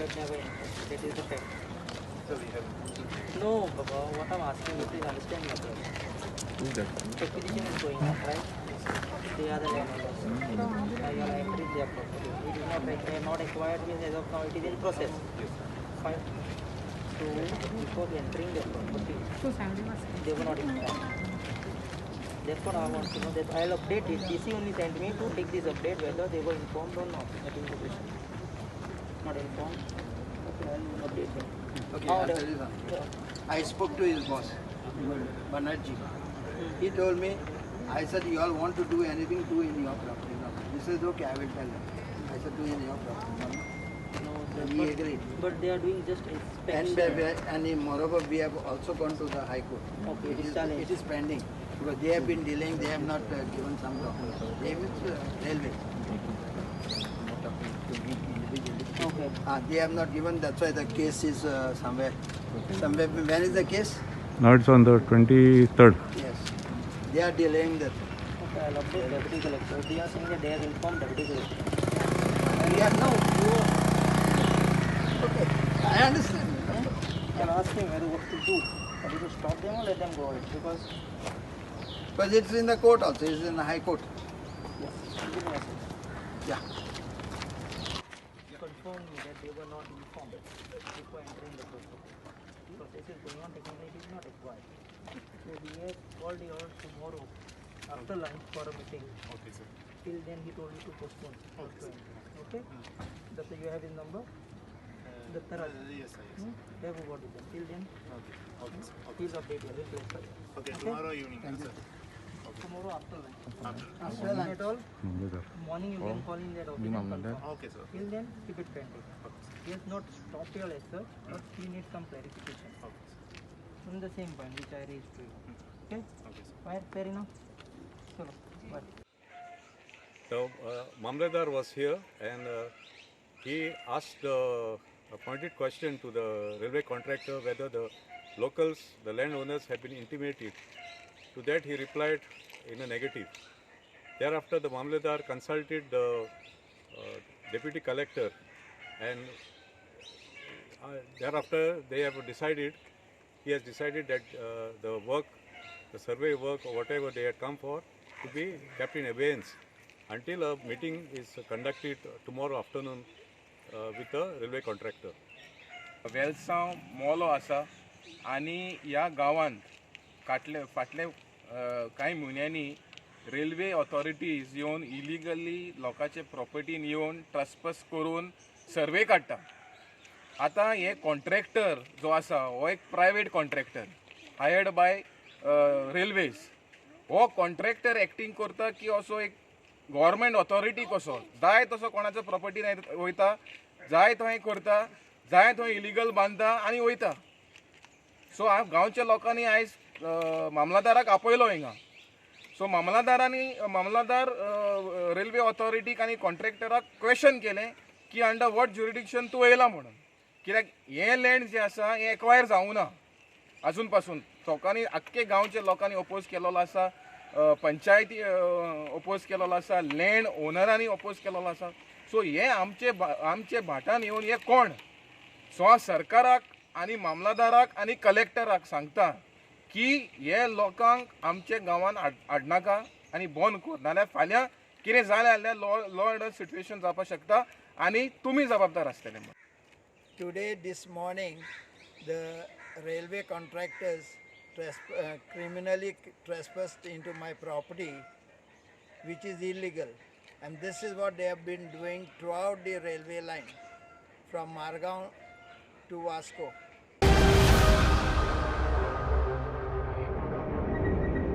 have never informed. That is the fact. So we have. No, Baba, what I'm asking you, please understand me. Acquisition is going on, right? They are the landowners. You are entering their property. It is not like they are not acquired, means as of now it is in process. Fine. So before entering the property, they were not informed. Therefore, I want to know that I'll update it. DC only sent me to take this update whether they were informed or not. That is the question. Not informed. Okay, I'll update them. Okay, I'll tell you something. I spoke to his boss, Banerjee. He told me, I said, you all want to do anything, do in your property. No. He says, okay, I will tell them. I said, do in your property. No, And sir, he agreed. but they are doing just inspection. And moreover, we have also gone to the High Court. Okay, It is pending. Because they have been delaying, they have not given some documents. They means railway. Okay. They have not given, that's why the case is somewhere. When is the case? Now it's on the 23rd. Yes. They are delaying that. Okay, I'll update Deputy Collector. They are saying that they have informed Deputy Collector. Yeah, no. Okay, I understand. I'll ask him what to do. Are you to stop them or let them go ahead? Because It's in the court also, it's in the High Court. yes, give me a second. Yeah. Confirm me that they were not informed before entering the process. Process is going on, technically it is not required. So he has called you all tomorrow after lunch for a meeting. Okay, sir. Till then he told you to postpone. Okay? That's why you have his number? The Taraj. Yes, sir. Yes. Have a word with them. Till then, Okay. Okay, sir. please update your request. Okay, tomorrow evening, sir. Tomorrow after lunch. After lunch. At all, morning you can call in that office and confirm. Okay, sir. Till then, keep it pending. He has not stopped your letter, but he needs some clarification. Okay, sir. On the same point which I raised to you. Okay? Okay, sir. Fair enough? Chalo, bye. The Mamladar was here and he asked a pointed question to the railway contractor whether the locals, the landowners have been intimated. To that he replied in a negative. Thereafter the Mamladar consulted the deputy collector and thereafter they have decided, he has decided that the work, the survey work or whatever they had come for to be kept in abeyance until a meeting is conducted tomorrow afternoon with the railway contractor. Velsao मोलो आसा आनी ह्या गांवांत फाटले कांय म्हयन्यांनी railway authorities येवन illegally लोकांचे प्रॉपर्टीन येवन ट्रस्पस करून सर्वे काडटा. आतां हे कॉन्ट्रॅक्टर जो आसा हो एक private contractor hired by railways. हो कॉन्ट्रॅक्टर एक्टींग करता की असो एक गव्हर्मेंट ऑथॉरिटी कसो जाय तसो कोणाचो प्रॉपर्टी वयता, जाय थंय करता, जाय थंय इलिगल बांदता आनी वयता. सो हांव गांवच्या लोकांनी आयज मामलादाराक आपयलो हिंगा. सो मामलादार रेल्वे ऑथॉरिटीक आनी कॉन्ट्रॅक्टराक क्वेश्चन केलें की अंडर वॉट ज्युरिडिक्शन तूं येयला म्हणून. कित्याक हें लँड जें आसा हें एक्वायर जावूं ना अजून पासून. लोकांनी आख्खे गांवच्या लोकांनी ओपोज केलेलो आसा, पंचायती ओपोज केलेलो आसा, लँड ओनरांनी ओपोज केलेलो आसा. सो हे आमचे भाटान येवन हे कोण. सो हांव सरकाराक आनी मामलादाराक आनी कलेक्टराक सांगता की हे लोकांक आमच्या गांवांत हाडनाका आनी बंद कर, नाल्यार फाल्यां कितें जालें जाल्यार लॉ ऑर्डर सिट्युएशन जावपाक शकता आनी तुमी जबाबदार आसतले. Today, this morning, the railway contractors criminally trespassed into my property, which is illegal. And this is what they have been doing throughout the railway line, from Margaon to Vasco.